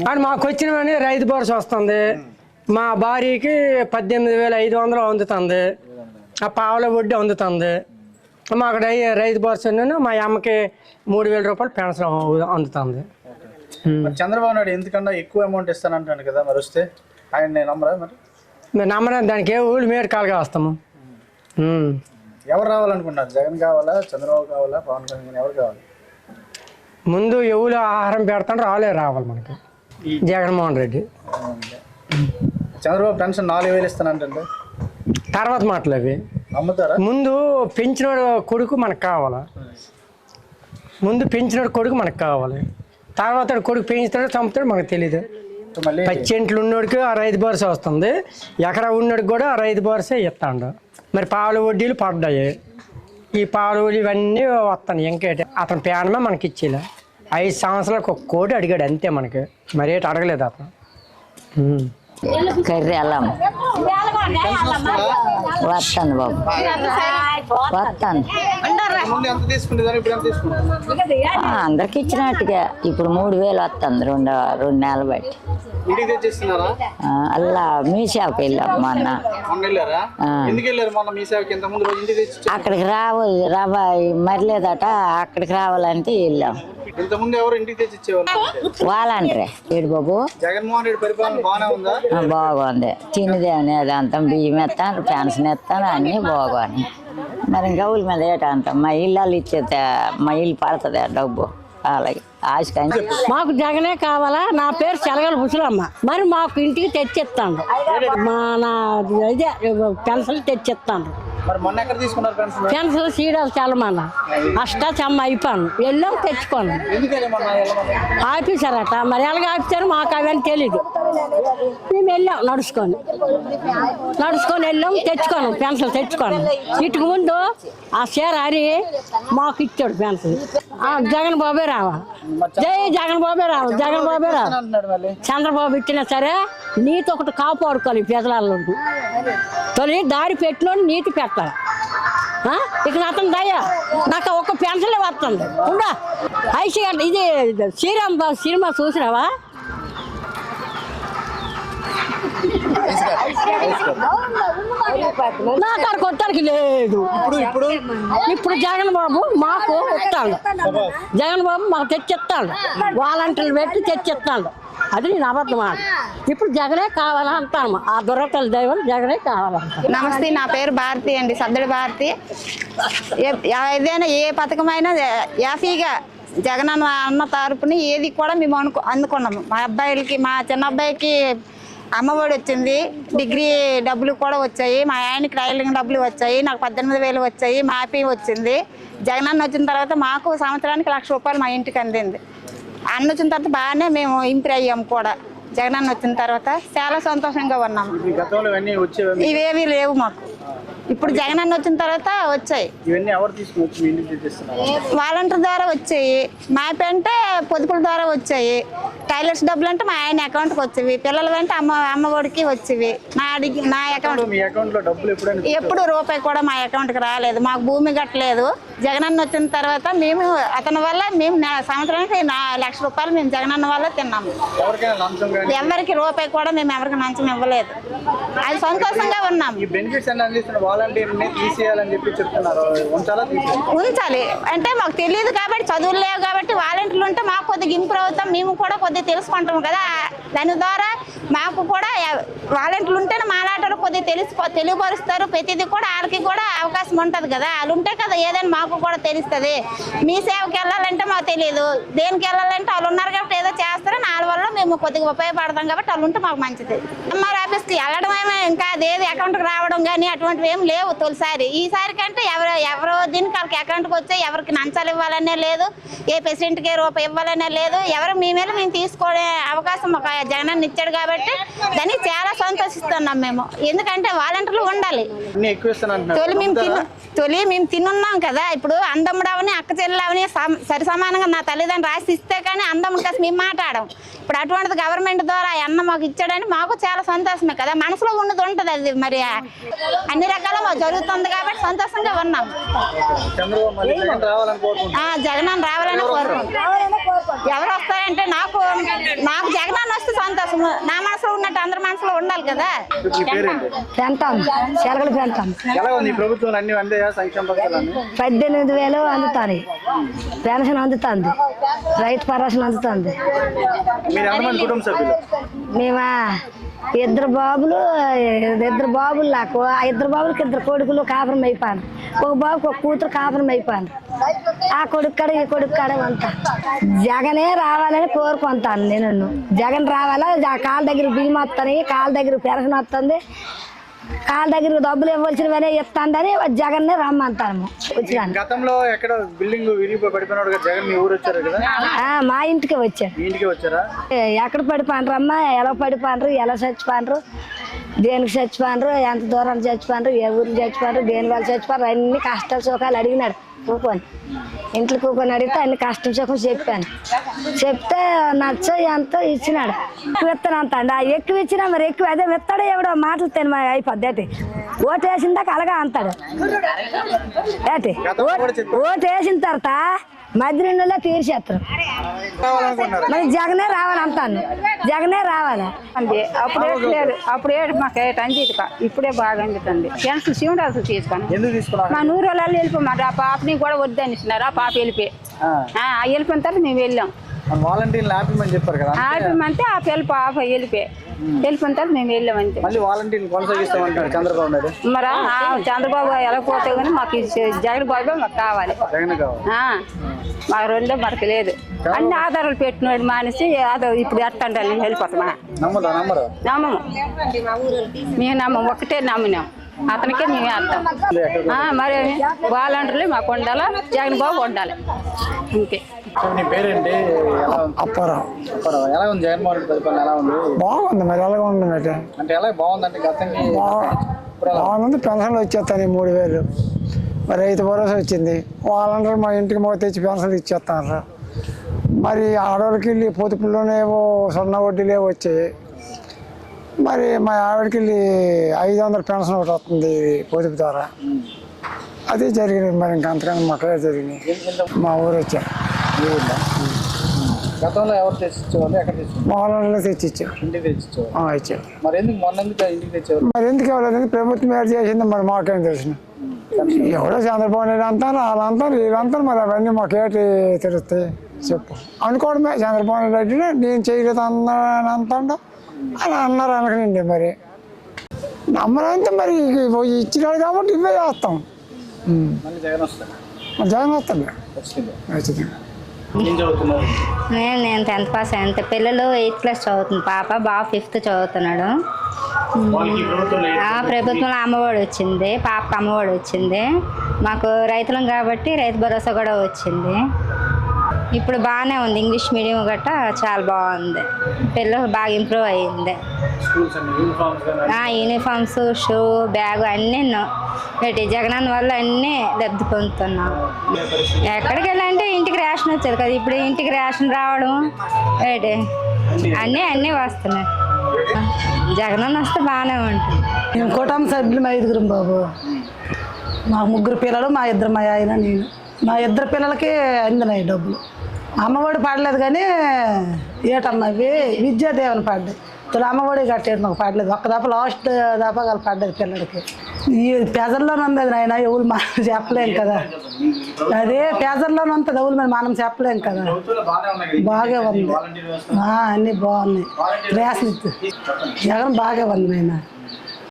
కానీ మాకు వచ్చినవన్నీ రైతు భరోసా వస్తుంది. మా భార్యకి 18,500 అందుతుంది. ఆ పావుల వడ్డీ అందుతుంది. మాకు రైతు భరోసా మా అమ్మకి 3,000 రూపాయలు పెన్షన్ అందుతుంది. చంద్రబాబు నాయుడు ఎందుకన్నా ఎక్కువ అమౌంట్ ఇస్తానంటాను కదా, మరి వస్తే ఆయన నమ్మరా? మరి మేము నమ్మరా? దానికి ఏ ఊళ్ళు మేరకాలుగా వస్తాము. ఎవరు రావాలనుకుంటున్నారు? జగన్ కావాలా, చంద్రబాబు కావాలా, పవన్ కళ్యాణ్ ఎవరు కావాలి? ముందు ఎవరు ఆహారం పెడతాను రావాలి మనకి జగన్మోహన్ రెడ్డి. చంద్రబాబు పెన్షన్ 4,000 ఇస్తానంటే తర్వాత మాటలు అవి నమ్ముతారా? ముందు పెంచినోడు కొడుకు మనకు కావాలా? ముందు పెంచినోడు కొడుకు మనకు కావాలి. తర్వాత కొడుకు పెంచుతాడు చంపుతాడు మనకు తెలీదు. పచ్చెంట్లు ఉన్నోడికి ఆ రైతు భరోసా వస్తుంది. ఎకరా ఉన్నోడికి కూడా ఆ రైతు భరోసా ఇస్తాడు. మరి పావుల వడ్డీలు పడ్డాయి. ఈ పావుల వడ్డీ ఇవన్నీ వస్తాను. ఇంకేంటి అతను పేనమే మనకి ఇచ్చేలా 5 సంవత్సరాలకు 1 కోటి అడిగాడు అంతే. మనకి మరి ఏంటి అడగలేదు అతను. కర్రీ అల్లం వస్తాను బాబు, వస్తాను. అందరికి ఇచ్చినట్టుగా ఇప్పుడు 3,000 వస్తుంది 2 నెలలు బట్టి. అలా మీ షాప్కి వెళ్ళాం మొన్న. అక్కడికి మరలేదట, అక్కడికి రావాలంటే వెళ్ళాం. వాళ్ళంటే ఏడు బాబు జగన్మోహన్ రెడ్డి పరిపాలన బాగానే ఉందా? బాగుంది. తినేదే అనేది అంత బియ్యం ఎత్తాను, పెన్షన్ ఎత్తాను, అన్నీ బాగున్నాయి. మరి ఇంకా ఊళ్ళ మీద ఏటంటాం, మా ఇళ్ళు ఇచ్చేది, మా ఇల్లు పడుతుంది డబ్బు. అలాగే ఆశకాని మాకు జగనే కావాలా. నా పేరు చెలగల ముసలమ్మ. మరి మాకు ఇంటికి తెచ్చిస్తాను. నా ఇదే పెన్షన్ తెచ్చిస్తాను. పెన్షన్ సీడాలు చల్లమన్న అష్టాచమ్మ అయిపోయాను. వెళ్ళాం తెచ్చుకోను. ఆఫీసరట మరి ఎలాగ ఆఫీసర్ మాకు అవన్నీ తెలీదు. మేము వెళ్ళాం నడుచుకొని వెళ్ళాం తెచ్చుకోను. పెన్షన్ తెచ్చుకోను. ఇటుకు ముందు ఆ షేర్ హరి మాకు ఇచ్చాడు పెన్షన్. జగన్ బాబే రావాలి. జై జగన్ బాబే రావాలి. జగన్ బాబే రావాలి. చంద్రబాబు ఇచ్చినా సరే నీతి ఒకటి కాపాడుకోవాలి. ప్రజలలో తొలి దారి పెట్టిన నీతి పెట్టాలి. ఇక అతను దయ నాకు ఒక పెన్షన్ వస్తుంది. కూడా ఐసీ ఇది శ్రీరామ్ బాబు సినిమా చూసినావా? నా కాడ కొట్టానికి లేదు. ఇప్పుడు జగన్ బాబు మాకు వస్తాడు. జగన్ బాబు మాకు తెచ్చిస్తాడు. వాలంటీర్లు పెట్టి తెచ్చిస్తాడు. అది నేను అబద్ధం ఆడు. ఇప్పుడు జగనే కావాలా అంటాను. ఆ దొరకల దైవం జగనే కావాలంట. నమస్తే, నా పేరు భారతి అండి, సద్దడి భారతి. ఏదైనా ఏ పథకమైనా యాఫీగా జగన్ అన్న తరపుని ఏది కూడా మేము అందుకున్నాము. మా అబ్బాయిలకి, మా చిన్న అబ్బాయికి అమ్మఒడి వచ్చింది, డిగ్రీ డబ్బులు కూడా వచ్చాయి, మా ఆయనకి రైలింగ్ డబ్బులు వచ్చాయి, నాకు 18,000 వచ్చాయి, మాపీ వచ్చింది. జగన్ అన్న వచ్చిన తర్వాత మాకు సంవత్సరానికి 1,00,000 రూపాయలు మా ఇంటికి అందింది. అన్న వచ్చిన తర్వాత బాగానే మేము ఇంప్రూవ్ అయ్యాము కూడా. జగన్ అన్న వచ్చిన తర్వాత చాలా సంతోషంగా ఉన్నాము. ఇవేమీ లేవు మాకు. ఇప్పుడు జగన్ అన్న వచ్చిన తర్వాత వచ్చాయి. వాలంటీర్ ద్వారా వచ్చాయి. మాపి అంటే పొదుపుల ద్వారా వచ్చాయి. టైలర్స్ డబ్బులు అంటే మా ఆయన అకౌంట్కి వచ్చేవి. పిల్లలు అంటే అమ్మఒడికి వచ్చేవి. నా అకౌంట్ ఎప్పుడు రూపాయి కూడా మా అకౌంట్కి రాలేదు. మాకు భూమి కట్టలేదు. జగన్ అన్న వచ్చిన తర్వాత మేము అతని వల్ల మేము సంవత్సరానికి 1,00,000 రూపాయలు మేము జగన్ అన్న వల్ల తిన్నాము. ఎవరికి రూపాయి కూడా మేము ఎవరికి లంచం ఇవ్వలేదు. అది సంతోషంగా ఉన్నాము. ఉంచాలి అంటే మాకు తెలియదు కాబట్టి, చదువులు లేవు కాబట్టి వాలంటీర్లు ఉంటే మాకు కొద్దిగా ఇంప్రూవ్ అవుతాం. మేము కూడా కొద్దిగా తెలుసుకుంటాం కదా. దాని ద్వారా మాకు కూడా వాలంటీర్లు ఉంటేనే మాలాటలు కొద్దిగా తెలియపరుస్తారు. ప్రతిదీ కూడా వాళ్ళకి కూడా అవకాశం ఉంటుంది కదా. వాళ్ళు ఉంటే కదా ఏదైనా మాకు కూడా తెలుస్తుంది. మీ సేవకి వెళ్ళాలంటే మాకు తెలియదు, దేనికి వెళ్ళాలంటే వాళ్ళు ఉన్నారు కాబట్టి ఏదో చేస్తారని వాళ్ళ వల్ల మేము కొద్దిగా ఉపయోగపడతాం కాబట్టి వాళ్ళు ఉంటే మాకు మంచిది. ఎంఆర్ ఆఫీస్కి వెళ్ళడం ఇంకా అదేది అకౌంట్కి రావడం కానీ అటువంటివి ఏం లేవు తొలిసారి. ఈసారి కంటే ఎవరో దీనికి వాళ్ళకి అకౌంట్కి వచ్చాయి. ఎవరికి లంచాలు ఇవ్వాలనే లేదు, ఏ ప్రెసిడెంట్కి రూపాయి ఇవ్వాలనే లేదు. ఎవరు మీ మీద మేము తీసుకోవడే అవకాశం ఒక జగన్ ఇచ్చాడు కాబట్టి దానికి చాలా సంతోషిస్తున్నాం మేము. ఎందుకంటే వాలంటీర్లు ఉండాలి. తొలి మేము తినున్నాం కదా. ఇప్పుడు అందముడవని అక్క చెల్లెవని సరి సమానంగా నా తల్లిదండ్రులు రాసి ఇస్తే కానీ అందముడు కాసి మేము మాట్లాడడం. ఇప్పుడు అటువంటి అటువంటిది గవర్నమెంట్ ద్వారా అన్న మాకు ఇచ్చాడని మాకు చాలా సంతోషమే కదా, మనసులో ఉన్నది ఉంటుంది అది. మరి అన్ని రకాల మాకు జరుగుతుంది కాబట్టి సంతోషంగా ఉన్నాం. చంద్రబాబు మళ్ళీ జగన్ రావాలని కోరుకుంటున్నాను. జగన్ రావాలని కోరుకుంటున్నాం. ఎవరు వస్తారంటే నాకు జగన్ వస్తే సంతోషం. నా మనసులో ఉన్నట్టు అందరి మనసులో ఉండాలి కదా. మీ పేరేంటి? పెంటాం చెలకలు పెంటాం. ఎలా ఉంది ఈ ప్రభుత్వం? అన్ని అందాయా సంక్షేమ పథకాలన్నీ? 18,000 అందుతాయి, పెన్షన్ అందుతుంది, రైతు భరోసా అందుతుంది. మీరు ఎంతమంది కుటుంబ సభ్యులు? మేమా ఇద్దరు బాబులు నాకు ఆ ఇద్దరు బాబులకి 2 కొడుకులు కాపురం అయిపోయాను. ఒక బాబుకి ఒక కూతురు కాపురం అయిపోయాను. ఆ కొడుకు కాడ ఈ కొడుకు కాడ ఉంటా. జగనే రావాలని కోరుకుంటాను నేను. జగన్ రావాలా, కాళ్ళ దగ్గర బియ్యం వస్తాయి, కాళ్ళ దగ్గర పెన్షన్ వస్తుంది, కాళ్ళ దగ్గర డబ్బులు ఇవ్వాల్సినవనే ఇస్తాందని జగన్నే రమ్మంటాను. వచ్చినాను. గతంలో ఎక్కడ బిల్డింగ్ విరిగిపోయి పడిపోయినాడు కదా, జగన్ మీ ఊరు వచ్చారు కదా? మా ఇంటికి వచ్చాడు. మీ ఇంటికి వచ్చారా? ఎక్కడ పడిపోండ్రు అమ్మా, ఎలా పడిపోండ్రు, ఎలా చచ్చిపోండ్రు, దేనికి చచ్చిపోండ్రు, ఎంత దూరం చచ్చిపోండ్రు, ఏ ఊరికి చచ్చిపోండ్రు, దేని వాళ్ళు చచ్చిపోండ్రు, అన్ని కష్టాలు సుఖాలు అడిగినాడు. కూకొని ఇంట్లో కూకొని అడిగితే అన్ని కష్టం సుఖం చెప్పాను. చెప్తే నచ్చో ఎంతో ఇచ్చినాడు. ఎక్కువ ఇస్తాను అంటాడు. ఎక్కువ ఇచ్చినా మరి ఎక్కువ అదే ఇస్తాడో ఎవడో మాటలు తిని అయిపోద్ది. ఏంటి ఓటు వేసిన దాకా అలాగా అంటాడు. ఏంటి ఓటు వేసిన తర్వాత మధ్యలో తీర్చేస్తారు. మరి జగనే రావాలి అంటాను. జగనే రావాలి. అప్పుడు మాకు అందిక ఇప్పుడే బాగా అందుతుంది. పెన్షన్ శివుడు తీసుకొని ఎందుకు తీసుకున్నారు? మా నూరు వాళ్ళు వెళ్ళిపోమాట. ఆ పాపని కూడా వద్దని ఇస్తున్నారు. ఆ పాప వెళ్ళిపోయి వెళ్ళిపోయిన తర్వాత మేము వెళ్ళాం. వాలంటీర్లు ఆపమని చెప్పారు కదా, ఆపమంటే ఆ పిల్ల పాప వెళ్ళిపోయి వెళ్ళిపోయిన తర్వాత మేము వెళ్ళామంటే మళ్ళీ వాలంటీర్లు కొనసాగిస్తామంటారు చంద్రబాబు నాయుడు. మరి చంద్రబాబు ఎలా పోతే కానీ మాకు జగన్ బాబు మాకు కావాలి. జగన్ కావాలి. మాకు రెండో మనకు లేదు. అన్ని ఆధారాలు పెట్టినాడు మానేసి ఇప్పుడు ఎట్టండి వెళ్ళిపోతామా? నమ్మము. మేము నమ్మం, ఒక్కటే నమ్మినాం. అతనికే మేము వేస్తాం. మరి వాలంటీర్లు మాకు ఉండాలా, జగన్ బాబు ఉండాలి అంతే. నీ పేరేంటి? అప్పారావు. ఎలా ఉంది జగన్మోహన్ రెడ్డి పరిపాలన? ఎలా ఉంది? బాగుంది. మరి ఎలాగ ఉంది అంటే ఎలా బాగుందంటే గతంకి బాగుంది. పెన్షన్లు వచ్చేస్తాను 3,000. మరి రైతు భరోసా వచ్చింది. వాళ్ళందరూ మా ఇంటికి మాకు తెచ్చి పెన్షన్లు ఇచ్చేస్తాను. మరి ఆడవాళ్ళకి వెళ్ళి పొదుపుల్లోనేవో సున్నా వడ్డీలేవో వచ్చాయి. మరి మా ఆవిడకి వెళ్ళి 500 పెన్షన్ ఒకటి వస్తుంది పొదుపు ద్వారా. అదే జరిగినాయి. మరి ఇంకా అంతకన్నా మాకే జరిగినాయి. మా ఊరు వచ్చారు. గతంలో ఎవరు తెచ్చిచ్చేవాళ్ళు? ఎక్కడ తెచ్చి? మా వాళ్ళలో తెచ్చిచ్చారు. ఇంటికి తెచ్చిచ్చేవాళ్ళు. ఇచ్చారు. మరి ఎందుకు మొన్న ఇంటికి తెచ్చేవారు? మరి ఎందుకు ఇవ్వలేదు? ప్రభుత్వం ఏడు చేసింది. మరి మాకేం తెలిసిన ఎవడో చంద్రబాబు నాయుడు అంటారు, వాళ్ళంటారు, వీళ్ళంటారు. మరి అవన్నీ మాకేటి తెలుస్తాయి చెప్పు అనుకోవడమే. చంద్రబాబు నాయుడు నేను చేయలేదు అంటాడు అని అన్నారు అనుకునండి. మరి నమ్మరంటే మరి ఇచ్చినాడు కాబట్టి ఇవే చేస్తాం. జగన్ వస్తాడు. జగన్ వస్తాడు ఖచ్చితంగా. నేను 10th పాస్ అయ్యాను. పిల్లలు 8th క్లాస్ చదువుతుంది. పాప బాబు 5th చదువుతున్నాడు. ప్రభుత్వంలో అమ్మఒడి వచ్చింది. పాపకు అమ్మఒడి వచ్చింది. మాకు రైతులం కాబట్టి రైతు భరోసా కూడా వచ్చింది. ఇప్పుడు బాగానే ఉంది. ఇంగ్లీష్ మీడియం గట్టా చాలా బాగుంది. పిల్లలు బాగా ఇంప్రూవ్ అయ్యింది. యూనిఫామ్స్, షూ, బ్యాగు అన్నీ పెట్టి జగనన్న వల్ల అన్నీ లబ్ధి పొందుతున్నాం. ఎక్కడికి వెళ్ళాలంటే ఇంటికి రేషన్ వచ్చేది కదా, ఇప్పుడు ఇంటికి రేషన్ రావడం ఏంటి అన్నీ వస్తున్నాయి. జగనన్న వస్తే బాగానే ఉంటుంది. మేము కుటుంబ సభ్యులు 5గురం బాబు. మా 3 పిల్లలు, మా 2 మా ఆయన, నేను. మా 2 పిల్లలకి అందినాయి డబ్బులు. అమ్మఒడి పడలేదు కానీ ఏటన్నవి విద్యాదేవన పడ్డాయి. అమ్మఒడి కట్టేది మాకు పడలేదు. ఒక్క దప్ప లాస్ట్ దప్ప వాళ్ళు పడ్డది పిల్లలకి. ఈ పేదల్లోనే ఉంది నాయన, ఎవరు మనం చెప్పలేం కదా. అదే పేదల్లోనే ఉంటుంది, ఎవరు మరి మనం చెప్పలేం కదా. బాగా ఉంది. అన్నీ బాగున్నాయి. రేషన్ జగన్ బాగా ఉంది నాయన.